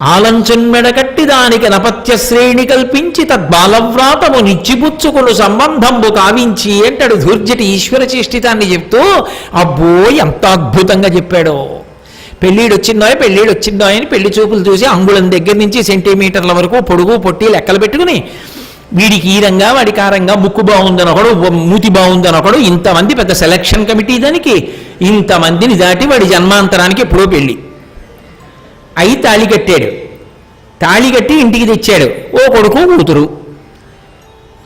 ఆలంచున్మెడకట్టి దానికి నపత్య శ్రేణి కల్పించి తద్బాలవ్రాతము నిచ్చిపుచ్చుకును సంబంధంబు కావించి అంటాడు ధూర్జటి ఈశ్వర చేష్టితాన్ని చెప్తూ. అబ్బో ఎంత అద్భుతంగా చెప్పాడో. పెళ్ళిడొచ్చిందో అని పెళ్లి చూపులు చూసి అంగుళం దగ్గర నుంచి సెంటీమీటర్ల వరకు పొడుగు పొట్టి లెక్కలు పెట్టుకుని వీడికి ఈ రంగా వాడికి ఆ రంగా ముక్కు బాగుందని ఒకడు, మూతి బాగుందని ఒకడు, ఇంతమంది పెద్ద సెలక్షన్ కమిటీ దానికి ఇంతమందిని దాటి వాడి జన్మాంతరానికి ఎప్పుడో పెళ్ళి అయి తాళి కట్టాడు. తాళి కట్టి ఇంటికి తెచ్చాడు. ఓ కొడుకు కూతురు.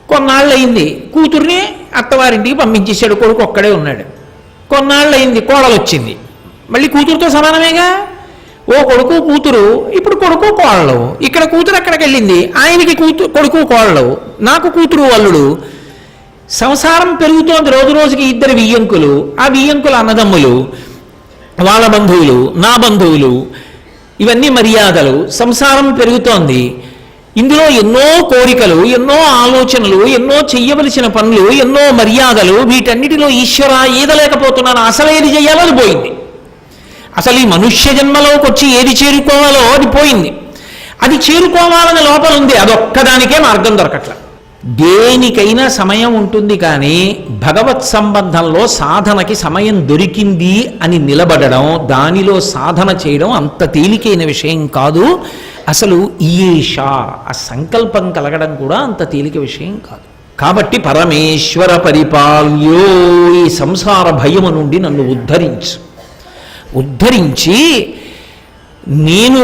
కొన్నాళ్ళయింది కూతుర్ని అత్తవారింటికి పంపించేశాడు. కొడుకు ఒక్కడే ఉన్నాడు. కొన్నాళ్ళయింది కోడలు వచ్చింది. మళ్ళీ కూతురుతో సమానమేగా. ఓ కొడుకు కూతురు, ఇప్పుడు కొడుకు కోడలు. ఇక్కడ కూతురు అక్కడికి వెళ్ళింది, ఆయనకి కొడుకు కోడలు, నాకు కూతురు అల్లుడు. సంసారం పెరుగుతోంది రోజు రోజుకి. ఇద్దరు వియ్యంకులు, ఆ వియ్యంకుల అన్నదమ్ములు, వాళ్ళ బంధువులు, నా బంధువులు, ఇవన్నీ మర్యాదలు. సంసారం పెరుగుతోంది. ఇందులో ఎన్నో కోరికలు, ఎన్నో ఆలోచనలు, ఎన్నో చెయ్యవలసిన పనులు, ఎన్నో మర్యాదలు. వీటన్నిటిలో ఈశ్వర ఈదలేకపోతున్నాను. అసలు ఏది చెయ్యాలో అది పోయింది. అసలు ఈ మనుష్య జన్మలోకి వచ్చి ఏది చేరుకోవాలో అది పోయింది. అది చేరుకోవాలని లోపల ఉంది. అదొక్కదానికే మార్గం దొరకట్ల. దేనికైనా సమయం ఉంటుంది, కానీ భగవత్ సంబంధంలో సాధనకి సమయం దొరికింది అని నిలబడడం, దానిలో సాధన చేయడం అంత తేలికైన విషయం కాదు. అసలు ఈష ఆ సంకల్పం కలగడం కూడా అంత తేలిక విషయం కాదు. కాబట్టి పరమేశ్వర పరిపాల్యో, ఈ సంసార భయము నుండి నన్ను ఉద్ధరించి నేను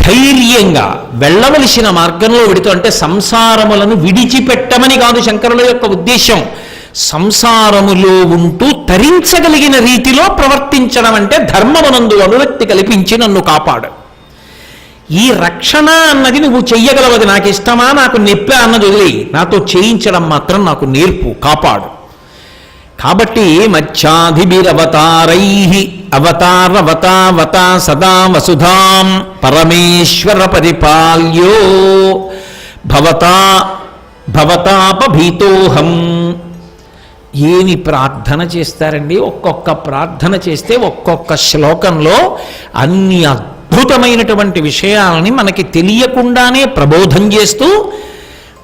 ధైర్యంగా వెళ్ళవలసిన మార్గంలో వెడుతూ, అంటే సంసారములను విడిచిపెట్టమని కాదు శంకరుల యొక్క ఉద్దేశం. సంసారములో ఉంటూ తరించగలిగిన రీతిలో ప్రవర్తించడం అంటే ధర్మమునందు అనురక్తి కల్పించి నన్ను కాపాడు. ఈ రక్షణ అన్నది నువ్వు చెయ్యగలవది. నాకు ఇష్టమా, నాకు నెప్ప అన్నది వదిలి, నాతో చేయించడం మాత్రం నాకు నేర్పు, కాపాడు. కాబట్టి మచ్చాధిభిరవతారై అవతారవతావత సదా వసుధాం పరమేశ్వర పరిపాల్యో భవతాపభీతోహం. ఏమి ప్రార్థన చేస్తారండి. ఒక్కొక్క ప్రార్థన చేస్తే ఒక్కొక్క శ్లోకంలో అన్ని అద్భుతమైనటువంటి విషయాలని మనకి తెలియకుండానే ప్రబోధం చేస్తూ,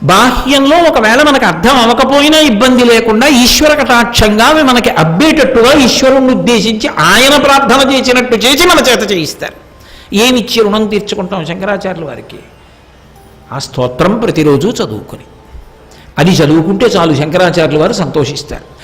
బాహ్యంలో ఒకవేళ మనకు అర్థం అవ్వకపోయినా ఇబ్బంది లేకుండా ఈశ్వర కటాక్షంగా అవి మనకి అబ్బేటట్టుగా ఈశ్వరుణ్ణి ఉద్దేశించి ఆయన ప్రార్థన చేసినట్టు చేసి మన చేత చేయిస్తారు. ఏమిచ్చి రుణం తీర్చుకుంటాం శంకరాచార్యుల వారికి? ఆ స్తోత్రం ప్రతిరోజు చదువుకుని, అది చదువుకుంటే చాలు శంకరాచార్యుల వారు సంతోషిస్తారు.